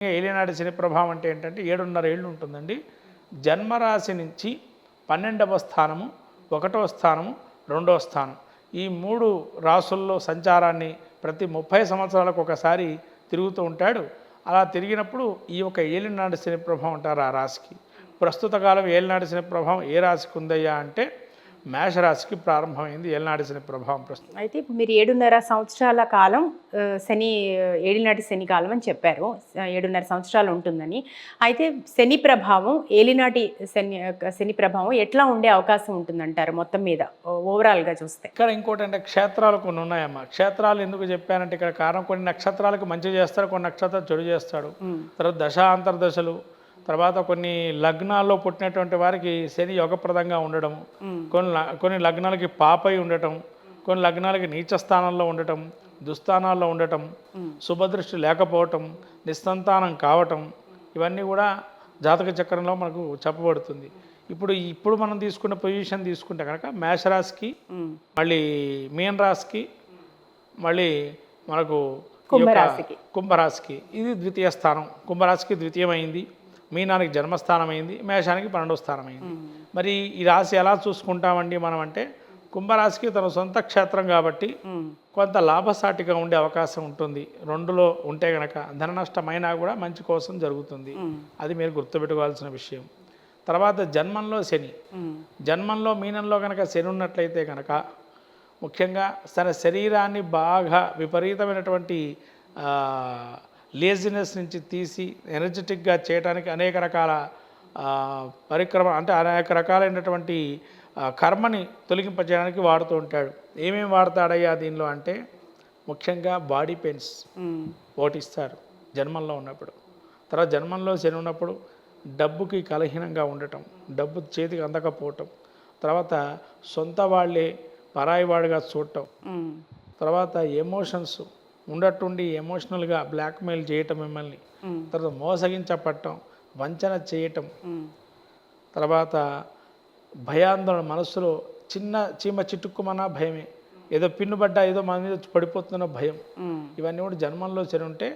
ఏలినాటి శని ప్రభావం అంటే ఏంటంటే 7.5 ఏళ్ళు ఉంటుందండి. జన్మరాశి నుంచి 12వ స్థానము, 1వ స్థానము, 2వ స్థానం ఈ 3 రాసుల్లో సంచారాన్ని ప్రతి 30 సంవత్సరాలకు ఒకసారి తిరుగుతూ ఉంటాడు. అలా తిరిగినప్పుడు ఈ యొక్క ఏలినాటి శని ప్రభావం అంటారు ఆ రాశికి. ప్రస్తుత కాలం ఏలినాటి శని ప్రభావం ఏ రాశికి ఉందయ్యా అంటే మేషరాశికి ప్రారంభమైంది ఏలినాటి శని ప్రభావం ప్రస్తుతం. అయితే ఇప్పుడు మీరు 7.5 సంవత్సరాల కాలం శని ఏలినాటి శని కాలం అని చెప్పారు. 7.5 సంవత్సరాలు ఉంటుందని. అయితే శని ప్రభావం ఏలినాటి శని ప్రభావం ఎట్లా ఉండే అవకాశం ఉంటుందంటారు మొత్తం మీద ఓవరాల్గా చూస్తే? ఇక్కడ ఇంకోటి అంటే క్షేత్రాలు కొన్ని ఉన్నాయమ్మా. క్షేత్రాలు ఎందుకు చెప్పానంటే ఇక్కడ కారణం కొన్ని నక్షత్రాలకు మంచి చేస్తాడు, కొన్ని నక్షత్రాలు చెడు చేస్తాడు. తర్వాత దశాంతర్దశలు, తర్వాత కొన్ని లగ్నాల్లో పుట్టినటువంటి వారికి శని యోగప్రదంగా ఉండడం, కొన్ని లగ్నాలకి పాపై ఉండటం, కొన్ని లగ్నాలకి నీచ స్థానంలో ఉండటం, దుస్థానాల్లో ఉండటం, శుభదృష్టి లేకపోవటం, నిస్సంతానం కావటం, ఇవన్నీ కూడా జాతక చక్రంలో మనకు చెప్పబడుతుంది. ఇప్పుడు మనం తీసుకున్న పొజిషన్ తీసుకుంటే కనుక మేషరాశికి, మళ్ళీ మీన రాశికి, మళ్ళీ మనకు కుంభరాశికి ఇది ద్వితీయ స్థానం. కుంభరాశికి ద్వితీయమైంది, మీనానికి జన్మస్థానం అయింది, మేషానికి 12వ స్థానం అయింది. మరి ఈ రాశి ఎలా చూసుకుంటామండి మనం అంటే కుంభరాశికి తన సొంత క్షేత్రం కాబట్టి కొంత లాభసాటిగా ఉండే అవకాశం ఉంటుంది. 2లో ఉంటే కనుక ధన నష్టమైనా కూడా మంచి కోసం జరుగుతుంది. అది మీరు గుర్తుపెట్టుకోవాల్సిన విషయం. తర్వాత జన్మంలో శని, జన్మంలో మీనంలో కనుక శని ఉన్నట్లయితే కనుక ముఖ్యంగా తన శరీరాన్ని బాగా విపరీతమైనటువంటి లేజినెస్ నుంచి తీసి ఎనర్జెటిక్గా చేయడానికి అనేక రకాల అనేక రకాలైనటువంటి కర్మని తొలగింపజేయడానికి వాడుతూ ఉంటాడు. ఏమేమి వాడతాడయ్యా దీనిలో అంటే ముఖ్యంగా బాడీ పెయిన్స్ ఓటిస్తారు జన్మంలో ఉన్నప్పుడు. తర్వాత జన్మంలో శని ఉన్నప్పుడు డబ్బుకి కలహీనంగా ఉండటం, డబ్బు చేతికి అందకపోవటం, తర్వాత సొంత వాళ్ళే పరాయి వాడిగా చూడటం, తర్వాత ఎమోషన్స్ ఉండట్టుండి ఎమోషనల్గా బ్లాక్మెయిల్ చేయటం మిమ్మల్ని, తర్వాత మోసగించపడటం, వంచన చేయటం, తర్వాత భయాందోళన, మనసులో చిన్న చీమ చిట్టుక్కుమన్నా భయమే, ఏదో పిన్నుబడ్డా ఏదో మన మీద పడిపోతున్న భయం, ఇవన్నీ కూడా జన్మంలో శని ఉంటే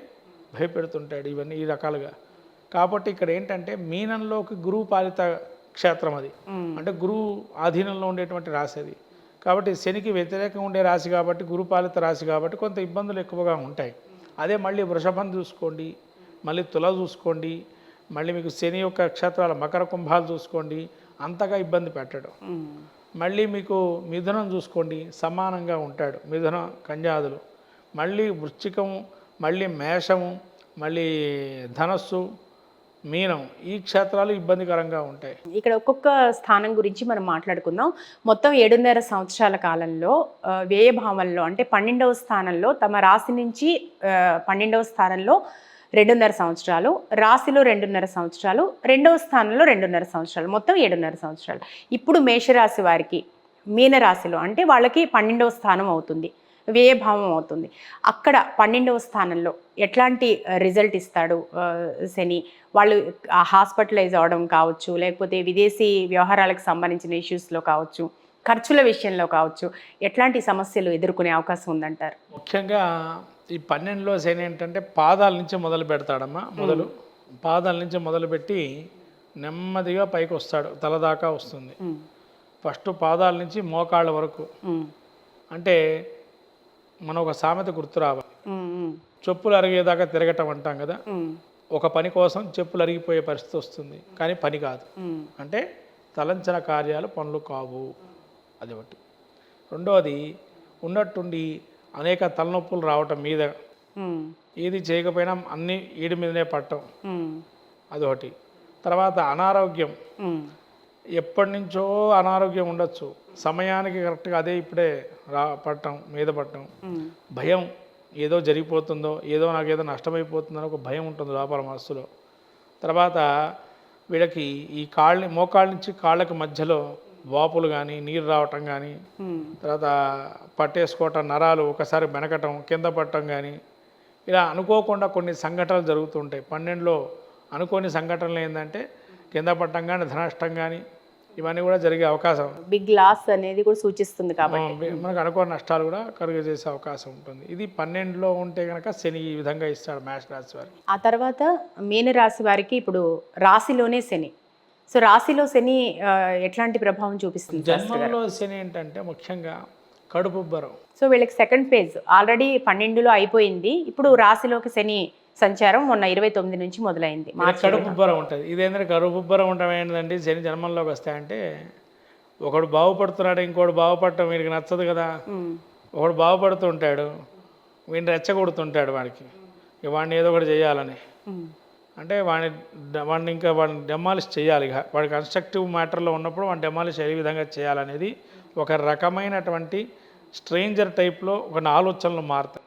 భయపెడుతుంటాడు ఇవన్నీ ఈ రకాలుగా. కాబట్టి ఇక్కడ ఏంటంటే మీనంలోకి గురువు పాలిత క్షేత్రం అది, అంటే గురువు ఆధీనంలో ఉండేటువంటి రాశి అది. కాబట్టి శనికి వ్యతిరేకంగా ఉండే రాశి కాబట్టి, గురుపాలిత రాశి కాబట్టి కొంత ఇబ్బందులు ఎక్కువగా ఉంటాయి. అదే మళ్ళీ వృషభం చూసుకోండి, మళ్ళీ తుల చూసుకోండి, మళ్ళీ మీకు శని యొక్క క్షేత్రాల మకర కుంభాలు చూసుకోండి, అంతగా ఇబ్బంది పెట్టడం. మళ్ళీ మీకు మిథునం చూసుకోండి, సమానంగా ఉంటాడు, మిథున కన్యాదులు. మళ్ళీ వృశ్చికము, మళ్ళీ మేషము, మళ్ళీ ధనస్సు, మీనం, ఈ క్షేత్రాలు ఇబ్బందికరంగా ఉంటాయి. ఇక్కడ ఒక్కొక్క స్థానం గురించి మనం మాట్లాడుకుందాం. మొత్తం 7.5 సంవత్సరాల కాలంలో వ్యయభావంలో అంటే 12వ స్థానంలో తమ రాశి నుంచి 12వ స్థానంలో 2.5 సంవత్సరాలు, రాశిలో 2.5 సంవత్సరాలు, 2వ స్థానంలో 2.5 సంవత్సరాలు, మొత్తం 7.5 సంవత్సరాలు. ఇప్పుడు మేషరాశి వారికి మీనరాశిలో అంటే వాళ్ళకి 12వ స్థానం అవుతుంది, వ్యయభావం అవుతుంది. అక్కడ 12వ స్థానంలో ఎట్లాంటి రిజల్ట్ ఇస్తాడు శని? వాళ్ళు హాస్పిటలైజ్ అవడం కావచ్చు, లేకపోతే విదేశీ వ్యవహారాలకు సంబంధించిన ఇష్యూస్లో కావచ్చు, ఖర్చుల విషయంలో కావచ్చు, ఎట్లాంటి సమస్యలు ఎదుర్కొనే అవకాశం ఉందంటారు? ముఖ్యంగా ఈ 12లో శని ఏంటంటే పాదాల నుంచి మొదలు పెడతాడమ్మా. పాదాల నుంచి మొదలుపెట్టి నెమ్మదిగా పైకి వస్తాడు, తలదాకా వస్తుంది. ఫస్ట్ పాదాల నుంచి మోకాళ్ళ వరకు. అంటే మనం ఒక సామెత గుర్తు రావాలి, చెప్పులు అరిగేదాకా తిరగటం అంటాం కదా. ఒక పని కోసం చెప్పులు అరిగిపోయే పరిస్థితి వస్తుంది, కానీ పని కాదు. అంటే తలంచిన కార్యాలు పనులు కావు, అది ఒకటి. రెండవది ఉన్నట్టుండి అనేక తలనొప్పులు రావటం మీద, ఏది చేయకపోయినా అన్నీ ఈడి మీదనే పడటం, అదొకటి. తర్వాత అనారోగ్యం, ఎప్పటి నుంచో అనారోగ్యం ఉండొచ్చు, సమయానికి కరెక్ట్గా అదే ఇప్పుడే పడటం, మీద పడటం, భయం, ఏదో జరిగిపోతుందో, నాకేదో నష్టమైపోతుందో ఒక భయం ఉంటుంది లోపల మనస్సులో. తర్వాత వీళ్ళకి ఈ మోకాళ్ళ నుంచి కాళ్ళకి మధ్యలో వాపులు కానీ, నీరు రావటం కానీ, తర్వాత పట్టేసుకోవటం, నరాలు ఒకసారి వెనకటం, కింద పడటం కానీ, ఇలా అనుకోకుండా కొన్ని సంఘటనలు జరుగుతుంటాయి. 12లో అనుకోని సంఘటనలు ఏంటంటే కింద పడటం కానీ, ధనష్టం కానీ, ఇవన్నీ కూడా జరిగే అవకాశం బిగ్ లాస్ అనేది కూడా సూచిస్తుంది కాబట్టి మనకు అనుకోని నష్టాలు కూడా కలుగజేసే అవకాశం ఉంటుంది. ఇది 12లో ఉంటే కనుక శని ఈ విధంగా ఇస్తాడు మేష రాశి వారికి. ఆ తర్వాత మీనరాశి వారికి ఇప్పుడు రాశిలోనే శని. సో రాశిలో శని ఎట్లాంటి ప్రభావం చూపిస్తుంది? జన్మంలో శని ఏంటంటే ముఖ్యంగా కడుపుబ్బరం. సో వీళ్ళకి సెకండ్ ఫేజ్ ఆల్రెడీ 12లో అయిపోయింది, ఇప్పుడు రాశిలోకి శని సంచారం మొన్న 29 నుంచి మొదలైంది. కడుపుబ్బరం ఉంటుంది. ఇదేంటంటే కడుపుబ్బరం ఉండడం ఏంటంటే శని జన్మంలోకి వస్తాయంటే ఒకడు బాగుపడుతున్నాడు, ఇంకోటి బాగుపడటం వీడికి నచ్చదు కదా. ఒకడు బాగుపడుతూ ఉంటాడు, వీడిని రెచ్చగొడుతుంటాడు వాడికి, వాడిని ఏదో ఒకటి చేయాలని. అంటే వాడిని ఇంకా వాడిని డెమాలిష్ చేయాలి. వాడి కన్స్ట్రక్టివ్ మ్యాటర్లో ఉన్నప్పుడు వాడిని డెమాలిష్ ఏ విధంగా చేయాలనేది ఒక రకమైనటువంటి స్ట్రేంజర్ టైప్లో ఒక ఆలోచనలు మారుతాయి.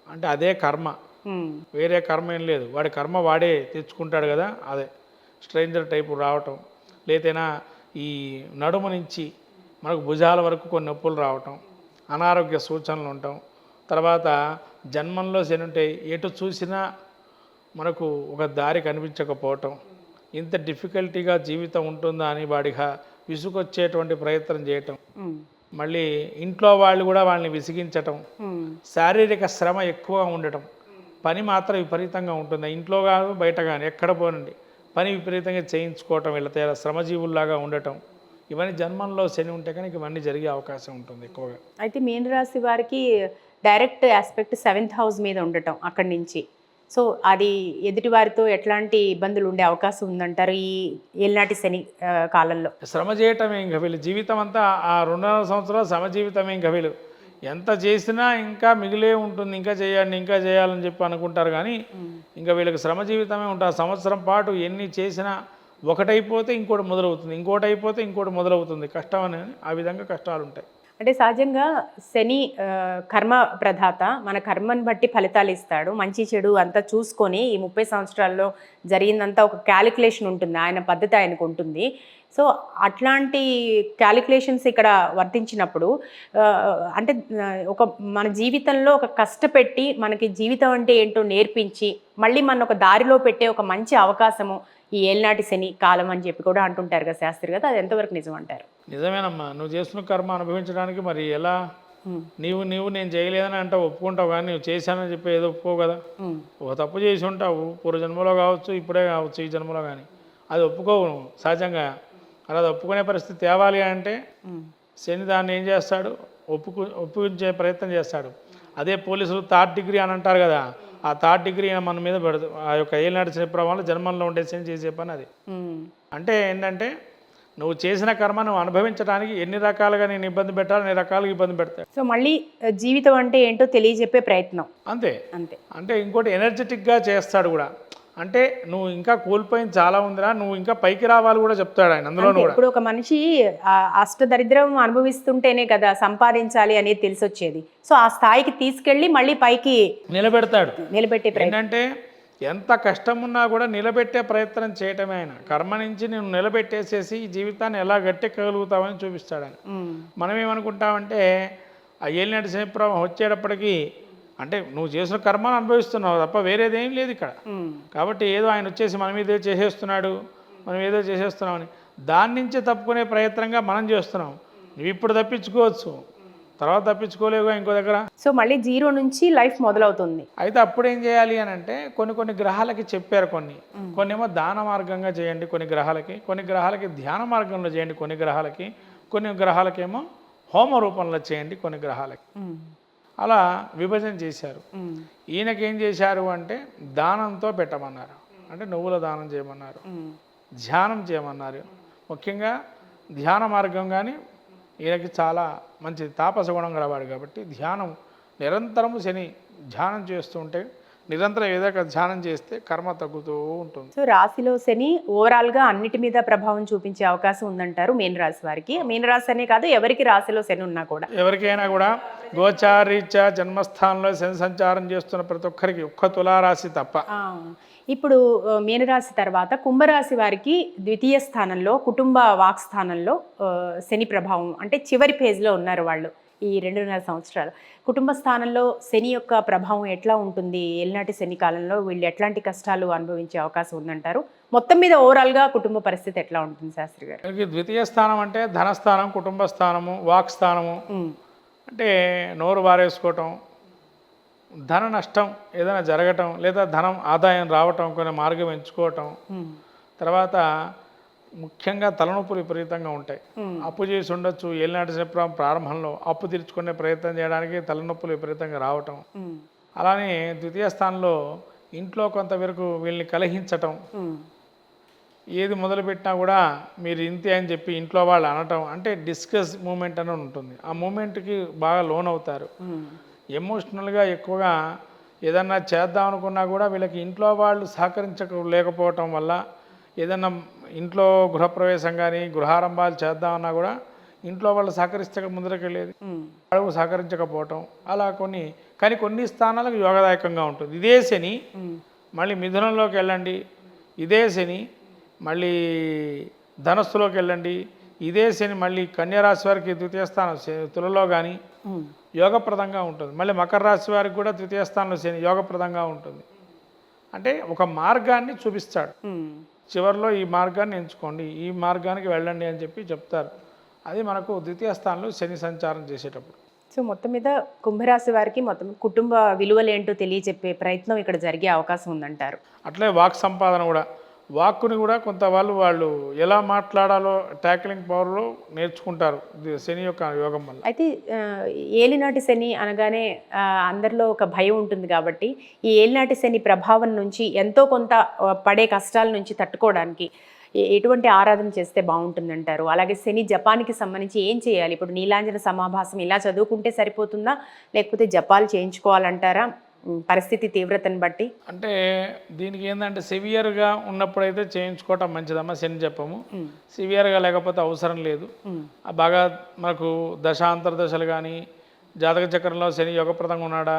అంటే అదే కర్మ, వేరే కర్మ ఏం లేదు. వాడి కర్మ వాడే తెచ్చుకుంటాడు కదా, అదే స్ట్రేంజర్ టైపు రావటం. లేదైనా ఈ నడుము నుంచి మనకు భుజాల వరకు కొన్ని నొప్పులు రావటం, అనారోగ్య సూచనలు ఉండటం. తర్వాత జన్మంలో శని ఉంటే ఎటు చూసినా మనకు ఒక దారి కనిపించకపోవటం, ఇంత డిఫికల్టీగా జీవితం ఉంటుందా అని వాడిగా విసుగొచ్చేటువంటి ప్రయత్నం చేయటం, మళ్ళీ ఇంట్లో వాళ్ళు కూడా వాళ్ళని విసిగించటం, శారీరక శ్రమ ఎక్కువగా ఉండటం. పని మాత్రం విపరీతంగా ఉంటుంది, ఇంట్లో కాదు బయట కానీ ఎక్కడ పోనండి పని విపరీతంగా చేయించుకోవటం, వీళ్ళతో శ్రమజీవుల్లాగా ఉండటం. ఇవన్నీ జన్మంలో శని ఉంటే కనుక ఇవన్నీ జరిగే అవకాశం ఉంటుంది ఎక్కువగా. అయితే మీనరాశి వారికి డైరెక్ట్ ఆస్పెక్ట్ 7th హౌస్ మీద ఉండటం అక్కడి నుంచి. సో అది ఎదుటి వారితో ఎట్లాంటి ఇబ్బందులు ఉండే అవకాశం ఉందంటారు ఈ ఏళ్ళనాటి శని కాలంలో? శ్రమ చేయటమే ఇంకా వీళ్ళు జీవితం అంతా, ఆ 2.5 సంవత్సరాలు శ్రమ జీవితమే. ఇంకా వీళ్ళు ఎంత చేసినా ఇంకా మిగిలే ఉంటుంది, ఇంకా చేయాలి ఇంకా చేయాలని చెప్పి అనుకుంటారు. కానీ ఇంకా వీళ్ళకి శ్రమ జీవితమే ఉంటుంది. సంవత్సరం పాటు ఎన్ని చేసినా ఒకటైపోతే ఇంకోటి మొదలవుతుంది, ఇంకోటి అయిపోతే ఇంకోటి మొదలవుతుంది. కష్టం అనేది ఆ విధంగా కష్టాలు ఉంటాయి. అంటే సహజంగా శని కర్మ ప్రదాత, మన కర్మను బట్టి ఫలితాలు ఇస్తాడు. మంచి చెడు అంతా చూసుకొని ఈ 30 సంవత్సరాల్లో జరిగిందంతా ఒక క్యాలిక్యులేషన్ ఉంటుంది, ఆయన పద్ధతి ఆయనకు ఉంటుంది. సో అట్లాంటి క్యాలిక్యులేషన్స్ ఇక్కడ వర్తించినప్పుడు అంటే ఒక మన జీవితంలో ఒక కష్టపెట్టి మనకి జీవితం అంటే ఏంటో నేర్పించి మళ్ళీ మన ఒక దారిలో పెట్టే ఒక మంచి అవకాశము ఈ ఏళ్ళనాటి శని కాలం అని చెప్పి కూడా అంటుంటారు కదా శాస్త్రి గారు, అది ఎంతవరకు నిజం అంటారు? నిజమేనమ్మా. నువ్వు చేస్తున్న కర్మ అనుభవించడానికి మరి ఎలా నీవు నేను చేయలేదని అంటావు, ఒప్పుకుంటావు. కానీ నువ్వు చేశానని చెప్పి ఏదో ఒప్పుకోవు కదా. ఒక తప్పు చేసి ఉంటావు, పూర్వజన్మలో కావచ్చు, ఇప్పుడే కావచ్చు, ఈ జన్మలో కానీ అది ఒప్పుకోవు నువ్వు సహజంగా. అలా ఒప్పుకునే పరిస్థితి తేవాలి అంటే శని దాన్ని ఏం చేస్తాడు, ఒప్పించే ప్రయత్నం చేస్తాడు. అదే పోలీసులు 3rd డిగ్రీ అని అంటారు కదా, ఆ 3rd డిగ్రీ మన మీద పెడదు. ఆ యొక్క ఏళ్ళనాటి శని ప్రభావం జన్మంలో ఉండే శని చేసే పని అది. అంటే ఏంటంటే నువ్వు చేసిన కర్మ నువ్వు అనుభవించడానికి ఎన్ని రకాలుగా నేను ఇబ్బంది పెట్టాలి, అన్ని రకాలుగా ఇబ్బంది పెడతాడు. సో మళ్ళీ జీవితం అంటే ఏంటో తెలియజెప్పే ప్రయత్నం. అంతే అంతే. అంటే ఇంకోటి ఎనర్జెటిక్గా చేస్తాడు కూడా. అంటే నువ్వు ఇంకా కోల్పోయింది చాలా ఉందిరా, నువ్వు ఇంకా పైకి రావాలి కూడా చెప్తాడు ఆయన అందులో కూడా. ఇప్పుడు ఒక మనిషి అష్టదరిద్రం అనుభవిస్తుంటేనే కదా సంపాదించాలి అనేది తెలిసి వచ్చేది. సో ఆ స్థాయికి తీసుకెళ్ళి మళ్ళీ పైకి నిలబెట్టే ప్రయత్నం. ఏంటంటే ఎంత కష్టం ఉన్నా కూడా నిలబెట్టే ప్రయత్నం చేయటమే ఆయన. కర్మ నుంచి నేను నిలబెట్టేసేసి ఈ జీవితాన్ని ఎలా గట్టెక్కగలుగుతామని చూపిస్తాడు ఆయన. మనం ఏమనుకుంటామంటే ఆ ఏలినాటి శని ప్రభావం వచ్చేటప్పటికి అంటే నువ్వు చేసిన కర్మను అనుభవిస్తున్నావు తప్ప వేరేదేం లేదు ఇక్కడ. కాబట్టి ఏదో ఆయన వచ్చేసి మన మీద చేసేస్తున్నాడు, మనం ఏదో చేసేస్తున్నామని దాని నుంచి తప్పుకునే ప్రయత్నంగా మనం చేస్తున్నాం. నువ్వు ఇప్పుడు తప్పించుకోవచ్చు, తర్వాత తప్పించుకోలేవుగా ఇంకో దగ్గర. సో మళ్ళీ 0 నుంచి లైఫ్ మొదలవుతుంది. అయితే అప్పుడు ఏం చేయాలి అని అంటే కొన్ని గ్రహాలకి చెప్పారు, కొన్ని ఏమో దాన మార్గంగా చేయండి, కొన్ని గ్రహాలకి ధ్యాన మార్గంలో చేయండి, కొన్ని గ్రహాలకేమో హోమ రూపంలో చేయండి, కొన్ని గ్రహాలకి అలా విభజన చేశారు. ఈయనకేం చేశారు అంటే దానంతో పెట్టమన్నారు, అంటే నువ్వుల దానం చేయమన్నారు, ధ్యానం చేయమన్నారు. ముఖ్యంగా ధ్యాన మార్గం కానీ ఈయనకి చాలా మంచి తాపస గుణం గలవాడు కాబట్టి ధ్యానం నిరంతరము శని ధ్యానం చేస్తూ ఉంటే నిరంతరం ఏదో ధ్యానం చేస్తే కర్మ తగ్గుతూ ఉంటుంది. సో రాశిలో శని ఓవరాల్గా అన్నిటి మీద ప్రభావం చూపించే అవకాశం ఉందంటారు మీనరాశి వారికి. మీనరాశి అనే కాదు, ఎవరికి రాశిలో శని ఉన్నా కూడా, ఎవరికైనా కూడా గోచారీత్యా జన్మస్థానంలో శని సంచారం చేస్తున్న ప్రతి ఒక్కరికి ఒక్క తులారాశి తప్ప. ఇప్పుడు మీనరాశి తర్వాత కుంభరాశి వారికి 2వ స్థానంలో కుటుంబ వాక్ స్థానంలో శని ప్రభావం, అంటే చివరి ఫేజ్లో ఉన్నారు వాళ్ళు. ఈ 2.5 సంవత్సరాలు కుటుంబ స్థానంలో శని యొక్క ప్రభావం ఎట్లా ఉంటుంది? ఏలినాటి శని కాలంలో వీళ్ళు ఎట్లాంటి కష్టాలు అనుభవించే అవకాశం ఉందంటారు? మొత్తం మీద ఓవరాల్గా కుటుంబ పరిస్థితి ఎట్లా ఉంటుంది శాస్త్రి గారు? మనకి ద్వితీయ స్థానం అంటే ధనస్థానం, కుటుంబ స్థానము, వాక్ స్థానము. అంటే నోరు బారేసుకోవటం, ధన నష్టం ఏదైనా జరగటం, లేదా ధనం ఆదాయం రావటం, కొన్ని మార్గం ఎంచుకోవటం. తర్వాత ముఖ్యంగా తలనొప్పులు విపరీతంగా ఉంటాయి. అప్పు చేసి ఉండొచ్చు, ఏలినాటి శని ప్రారంభంలో అప్పు తీర్చుకునే ప్రయత్నం చేయడానికి తలనొప్పులు విపరీతంగా రావటం. అలానే ద్వితీయ స్థానంలో ఇంట్లో కొంతవరకు వీళ్ళని కలహించటం, ఏది మొదలుపెట్టినా కూడా మీరు ఇంతే అని చెప్పి ఇంట్లో వాళ్ళు అనటం, అంటే డిస్కస్ మూమెంట్ అని ఉంటుంది. ఆ మూమెంట్కి బాగా లోన్ అవుతారు. ఎమోషనల్గా ఎక్కువగా ఏదన్నా చేద్దాం అనుకున్నా కూడా వీళ్ళకి ఇంట్లో వాళ్ళు లేకపోవటం వల్ల, ఏదన్నా ఇంట్లో గృహప్రవేశం కానీ గృహారంభాలు చేద్దామన్నా కూడా ఇంట్లో వాళ్ళు సహకరిస్తే ముందరకెళ్ళేది, వాళ్ళు సహకరించకపోవటం, అలా కొన్ని స్థానాలకు యోగదాయకంగా ఉంటుంది. ఇదే శని మళ్ళీ మిథునంలోకి వెళ్ళండి, ఇదే శని మళ్ళీ ధనస్సులోకి వెళ్ళండి, ఇదే శని మళ్ళీ కన్యరాశి వారికి ద్వితీయ స్థానం తులలో కానీ యోగప్రదంగా ఉంటుంది. మళ్ళీ మకర రాశి వారికి కూడా ద్వితీయ స్థానంలో శని యోగప్రదంగా ఉంటుంది. అంటే ఒక మార్గాన్ని చూపిస్తాడు. చివరిలో ఈ మార్గాన్ని ఎంచుకోండి, ఈ మార్గానికి వెళ్ళండి అని చెప్పి చెప్తారు. అది మనకు ద్వితీయ స్థానంలో శని సంచారం చేసేటప్పుడు. సో మొత్తం మీద కుంభరాశి వారికి మొత్తం కుటుంబ విలువలు ఏంటో తెలియచెప్పే ప్రయత్నం ఇక్కడ జరిగే అవకాశం ఉందంటారు. అట్లే వాక్ సంపాదన కూడా, వాక్కుని కూడా కొంత వాళ్ళు ఎలా మాట్లాడాలో ట్యాక్లింగ్ పవర్లో నేర్చుకుంటారు శని యొక్క యోగం వల్ల. అయితే ఏలినాటి శని అనగానే అందరిలో ఒక భయం ఉంటుంది కాబట్టి ఈ ఏలినాటి శని ప్రభావం నుంచి ఎంతో కొంత పడే కష్టాల నుంచి తట్టుకోవడానికి ఎటువంటి ఆరాధన చేస్తే బాగుంటుందంటారు? అలాగే శని జపానికి సంబంధించి ఏం చేయాలి? ఇప్పుడు నీలాంజన సమాభాసం ఇలా చదువుకుంటే సరిపోతుందా, లేకపోతే జపాలు చేయించుకోవాలంటారా పరిస్థితి తీవ్రతను బట్టి? అంటే దీనికి ఏంటంటే సివియర్గా ఉన్నప్పుడైతే చేయించుకోవటం మంచిదమ్మా శని జపము. సివియర్గా లేకపోతే అవసరం లేదు. బాగా మనకు దశాంతర్దశలు కానీ, జాతక చక్రంలో శని యోగప్రదంగా ఉన్నాడా,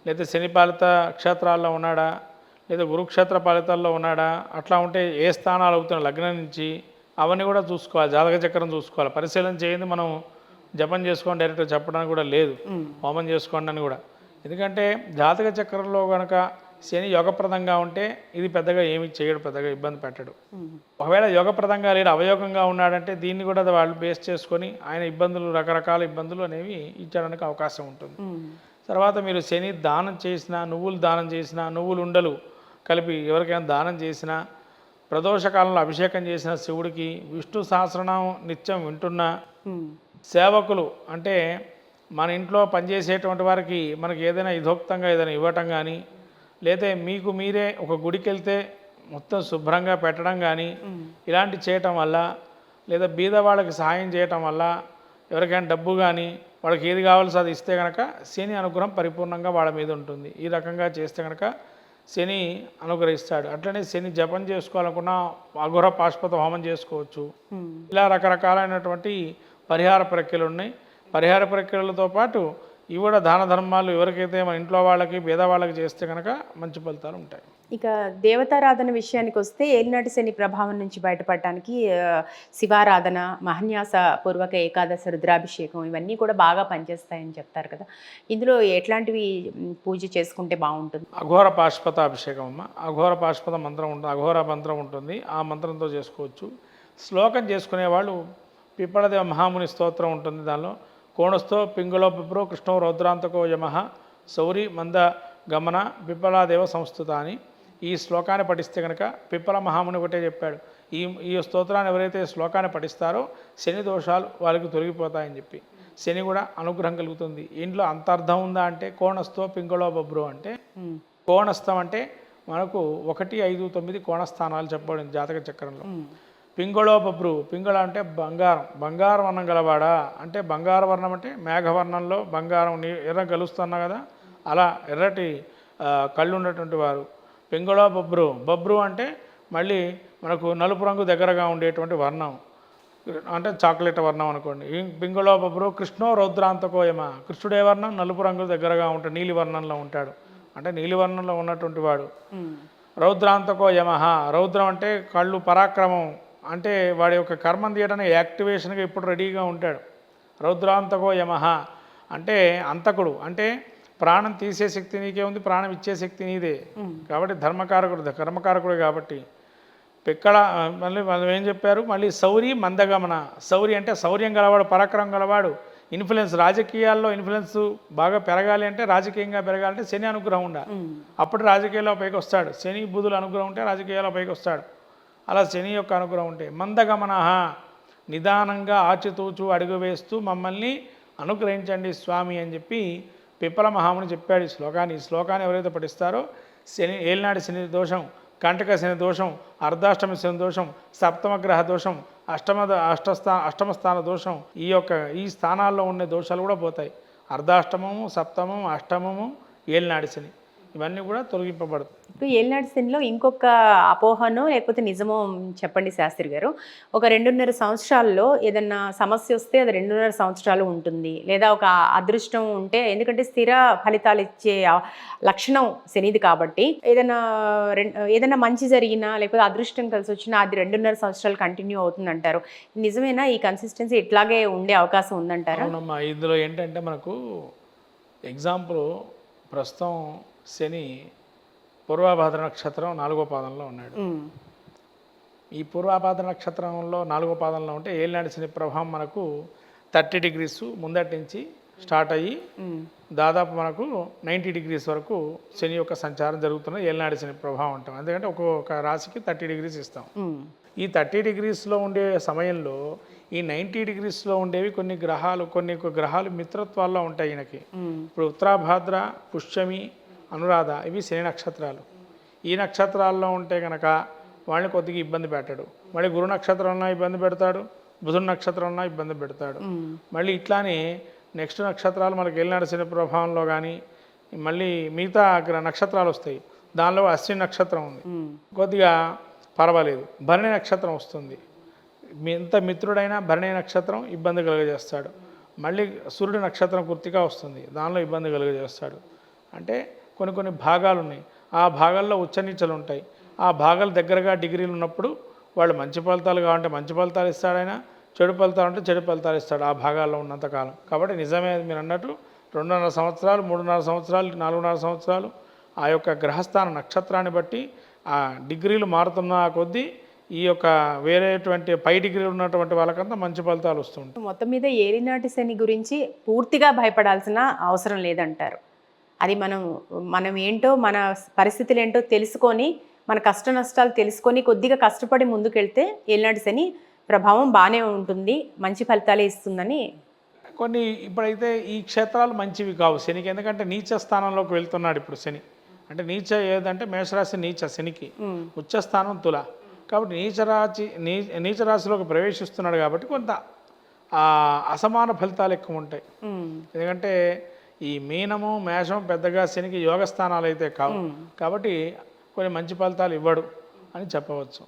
లేదా శని పాలిత క్షేత్రాల్లో ఉన్నాడా, లేదా గురుక్షేత్ర ఫలితాల్లో ఉన్నాడా, అట్లా ఉంటే ఏ స్థానాలు అవుతున్న లగ్నం నుంచి అవన్నీ కూడా చూసుకోవాలి. జాతక చక్రం చూసుకోవాలి. పరిశీలన చేయండి, మనం జపం చేసుకోండి డైరెక్ట్గా చెప్పడానికి కూడా లేదు, హోమం చేసుకోండి అని కూడా. ఎందుకంటే జాతక చక్రంలో కనుక శని యోగప్రదంగా ఉంటే ఇది పెద్దగా ఏమి చేయడు, పెద్దగా ఇబ్బంది పెట్టడు. ఒకవేళ యోగప్రదంగా లేడు, అవయోగంగా ఉన్నాడంటే దీన్ని కూడా వాళ్ళు బేస్ చేసుకొని ఆయన ఇబ్బందులు, రకరకాల ఇబ్బందులు అనేవి ఇచ్చడానికి అవకాశం ఉంటుంది. తర్వాత మీరు శని దానం చేసినా, నువ్వులు దానం చేసినా, నువ్వులు ఉండలు కలిపి ఎవరికైనా దానం చేసినా, ప్రదోషకాలంలో అభిషేకం చేసిన శివుడికి, విష్ణు సహస్రనామం నిత్యం వింటున్నా, సేవకులు అంటే మన ఇంట్లో పనిచేసేటువంటి వారికి మనకి ఏదైనా యథోక్తంగా ఏదైనా ఇవ్వటం కానీ, లేదా మీకు మీరే ఒక గుడికి వెళ్తే మొత్తం శుభ్రంగా పెట్టడం కానీ, ఇలాంటి చేయటం వల్ల, లేదా బీద వాళ్ళకి సహాయం చేయటం వల్ల, ఎవరికైనా డబ్బు కానీ వాళ్ళకి ఏది కావాల్సి అది ఇస్తే కనుక శని అనుగ్రహం పరిపూర్ణంగా వాళ్ళ మీద ఉంటుంది. ఈ రకంగా చేస్తే కనుక శని అనుగ్రహిస్తాడు. అట్లనే శని జపం చేసుకోవాలనుకున్నా అఘోర పాశుపత హోమం చేసుకోవచ్చు. ఇలా రకరకాలైనటువంటి పరిహార ప్రక్రియలు ఉన్నాయి. పరిహార ప్రక్రియలతో పాటు ఇవి కూడా దాన ధర్మాలు ఎవరికైతే మన ఇంట్లో వాళ్ళకి పేదవాళ్ళకి చేస్తే కనుక మంచి ఫలితాలు ఉంటాయి. ఇక దేవతారాధన విషయానికి వస్తే ఏలినాటి శని ప్రభావం నుంచి బయటపడటానికి శివారాధన, మహన్యాస పూర్వక ఏకాదశ రుద్రాభిషేకం ఇవన్నీ కూడా బాగా పనిచేస్తాయని చెప్తారు కదా, ఇందులో ఎట్లాంటివి పూజ చేసుకుంటే బాగుంటుంది? అఘోర పాశుపత అభిషేకం అమ్మ, అఘోర పాశుపత మంత్రం ఉంటుంది, అఘోర మంత్రం ఉంటుంది, ఆ మంత్రంతో చేసుకోవచ్చు. శ్లోకం చేసుకునే వాళ్ళు పిప్పళదేవ మహాముని స్తోత్రం ఉంటుంది. దానిలో కోణస్థో పింగళో పిప్రో కృష్ణో రౌద్రాంతకో యమః సౌరి మంద గమన పిప్పలాదేవ సంస్థుత అని ఈ శ్లోకాన్ని పఠిస్తే కనుక, పిప్పల మహాముని ఒకటే చెప్పాడు, ఈ స్తోత్రాన్ని ఎవరైతే శ్లోకాన్ని పఠిస్తారో శని దోషాలు వాళ్ళకి తొలగిపోతాయని చెప్పి, శని కూడా అనుగ్రహం కలుగుతుంది. ఇంట్లో అంత అర్థం ఉందా అంటే, కోణస్థో పింగళో బబ్రో అంటే, కోణస్థం అంటే మనకు 1, 5, 9 కోణస్థానాలు చెప్పబడింది జాతక చక్రంలో. పింగళో బబ్రు, పింగళ అంటే బంగారం, బంగారం వర్ణం గలవాడా అంటే, బంగారు వర్ణం అంటే మేఘవర్ణంలో బంగారం ఎర్ర గలుస్తున్నా కదా, అలా ఎర్రటి కళ్ళు ఉన్నటువంటి వారు. పింగళో బబ్రు, బబ్రు అంటే మళ్ళీ మనకు నలుపు రంగు దగ్గరగా ఉండేటువంటి వర్ణం, అంటే చాక్లెట్ వర్ణం అనుకోండి. పింగళో బబ్రు కృష్ణో రౌద్రాంతకోయమ, కృష్ణుడే వర్ణం నలుపు రంగు దగ్గరగా ఉంటాడు, నీలి వర్ణంలో ఉంటాడు, అంటే నీలి వర్ణంలో ఉన్నటువంటి వాడు. రౌద్రాంతకో యమః, రౌద్రం అంటే కళ్ళు, పరాక్రమం అంటే వాడి యొక్క కర్మం తీయడానికి యాక్టివేషన్గా ఇప్పుడు రెడీగా ఉంటాడు. రౌద్రాంతకో యమః, అంటే అంతకుడు, అంటే ప్రాణం తీసే శక్తి నీకే ఉంది, ప్రాణం ఇచ్చే శక్తి నీదే. కాబట్టి ధర్మకారకుడు కర్మకారకుడు కాబట్టి ఇక్కడ మళ్ళీ వాళ్ళు ఏం చెప్పారు, మళ్ళీ శౌరి మందగమన. శౌరి అంటే శౌర్యం గలవాడు, పరాక్రమం గలవాడు, ఇన్ఫ్లుయెన్స్, రాజకీయాల్లో ఇన్ఫ్లుయెన్స్ బాగా పెరగాలి అంటే, రాజకీయంగా పెరగాలంటే శని అనుగ్రహం ఉండాలి. అప్పుడు రాజకీయాల్లో పైకి వస్తాడు. శని బుధుల అనుగ్రహం ఉంటే రాజకీయాల్లో పైకి వస్తాడు. అలా శని యొక్క అనుగ్రహం ఉంటే మందగమన, నిదానంగా ఆచితూచు అడుగు వేస్తూ మమ్మల్ని అనుగ్రహించండి స్వామి అని చెప్పి పిప్పల మహాముని చెప్పాడు ఈ శ్లోకాన్ని. ఈ శ్లోకాన్ని ఎవరైతే పఠిస్తారో శని, ఏలినాటి శని దోషం, కంటక శని దోషం, అర్ధాష్టమి శని దోషం, సప్తమ గ్రహ దోషం, అష్టమ స్థాన దోషం, ఈ స్థానాల్లో ఉండే దోషాలు కూడా పోతాయి. అర్ధాష్టమము, సప్తమము, అష్టమము, ఏలినాటి శని ఇవన్నీ కూడా తొలగింపబడతాయి. ఇప్పుడు ఏలినాటి శనిలో ఇంకొక అపోహనో లేకపోతే నిజమో చెప్పండి శాస్త్రి గారు. ఒక 2.5 సంవత్సరాల్లో ఏదన్నా సమస్య వస్తే అది 2.5 సంవత్సరాలు ఉంటుంది, లేదా ఒక అదృష్టం ఉంటే, ఎందుకంటే స్థిర ఫలితాలు ఇచ్చే లక్షణం శనిది కాబట్టి ఏదైనా మంచి జరిగినా లేకపోతే అదృష్టం కలిసి వచ్చినా అది 2.5 సంవత్సరాలు కంటిన్యూ అవుతుంది అంటారు. నిజమేనా? ఈ కన్సిస్టెన్సీ ఇట్లాగే ఉండే అవకాశం ఉందంటారా? అవునమ్మా. ఇందులో ఏంటంటే మనకు ఎగ్జాంపుల్, ప్రస్తుతం శని పూర్వాభాద్ర నక్షత్రం 4వ పాదంలో ఉన్నాడు. ఈ పూర్వాభాద్ర నక్షత్రంలో 4వ పాదంలో ఉంటే ఏలినాటి శని ప్రభావం మనకు 30 degrees ముందటి నుంచి స్టార్ట్ అయ్యి దాదాపు మనకు 90 degrees వరకు శని యొక్క సంచారం జరుగుతున్నది. ఏలినాటి శని ప్రభావం అంటాం. ఎందుకంటే ఒక్కొక్క రాశికి 30 degrees ఇస్తాం. ఈ 30 degreesలో ఉండే సమయంలో ఈ 90 degreesలో ఉండేవి కొన్ని గ్రహాలు మిత్రత్వాల్లో ఉంటాయి ఈయనకి. ఇప్పుడు ఉత్తరాభాద్ర, పుష్యమి, అనురాధ ఇవి శని నక్షత్రాలు. ఈ నక్షత్రాల్లో ఉంటే కనుక వాళ్ళని కొద్దిగా ఇబ్బంది పెట్టాడు. మళ్ళీ గురు నక్షత్రంలో ఇబ్బంది పెడతాడు, బుధుడు నక్షత్రంలో ఇబ్బంది పెడతాడు. మళ్ళీ ఇట్లానే నెక్స్ట్ నక్షత్రాలు మనకి ఏలినాటి శని ప్రభావంలో కానీ మళ్ళీ మిగతా నక్షత్రాలు వస్తాయి. దానిలో అశ్విని నక్షత్రం ఉంది, కొద్దిగా పర్వాలేదు. భరణి నక్షత్రం వస్తుంది, ఎంత మిత్రుడైనా భరణి నక్షత్రం ఇబ్బంది కలుగజేస్తాడు. మళ్ళీ సూర్యుడి నక్షత్రం కృత్తిక వస్తుంది, దానిలో ఇబ్బంది కలుగజేస్తాడు. అంటే కొన్ని భాగాలు ఉన్నాయి, ఆ భాగాల్లో ఉచ్చనీచలు ఉంటాయి. ఆ భాగాలు దగ్గరగా డిగ్రీలు ఉన్నప్పుడు వాళ్ళు మంచి ఫలితాలు కావాలంటే మంచి ఫలితాలు ఇస్తాడు, ఆయన చెడు ఫలితాలు అంటే చెడు ఫలితాలు ఇస్తాడు ఆ భాగాల్లో ఉన్నంతకాలం. కాబట్టి నిజమే మీరు అన్నట్టు 2.5 సంవత్సరాలు, 3.5 సంవత్సరాలు, 4.5 సంవత్సరాలు ఆ యొక్క గ్రహస్థాన నక్షత్రాన్ని బట్టి ఆ డిగ్రీలు మారుతున్న కొద్దీ ఈ యొక్క వేరేటువంటి పై డిగ్రీలు ఉన్నటువంటి వాళ్ళకంతా మంచి ఫలితాలు వస్తుంటాయి. మొత్తం మీద ఏలినాటి శని గురించి పూర్తిగా భయపడాల్సిన అవసరం లేదంటారు. అది మనం ఏంటో, మన పరిస్థితులు ఏంటో తెలుసుకొని, మన కష్ట నష్టాలు తెలుసుకొని కొద్దిగా కష్టపడి ముందుకెళ్తే ఏలినాటి శని ప్రభావం బాగానే ఉంటుంది, మంచి ఫలితాలే ఇస్తుందని. కొన్ని ఇప్పుడైతే ఈ క్షేత్రాలు మంచివి కావు శనికి, ఎందుకంటే నీచ స్థానంలోకి వెళ్తున్నాడు ఇప్పుడు శని. అంటే నీచ ఏదంటే మేషరాశి నీచ శనికి, ఉచ్చ స్థానం తుల. కాబట్టి నీచ రాశిలోకి ప్రవేశిస్తున్నాడు కాబట్టి కొంత అసమాన ఫలితాలు ఎక్కువ ఉంటాయి. ఎందుకంటే ఈ మీనము, మేషం పెద్దగా శనికి యోగ స్థానాలు అయితే కావు, కాబట్టి కొన్ని మంచి ఫలితాలు ఇవ్వడు అని చెప్పవచ్చు.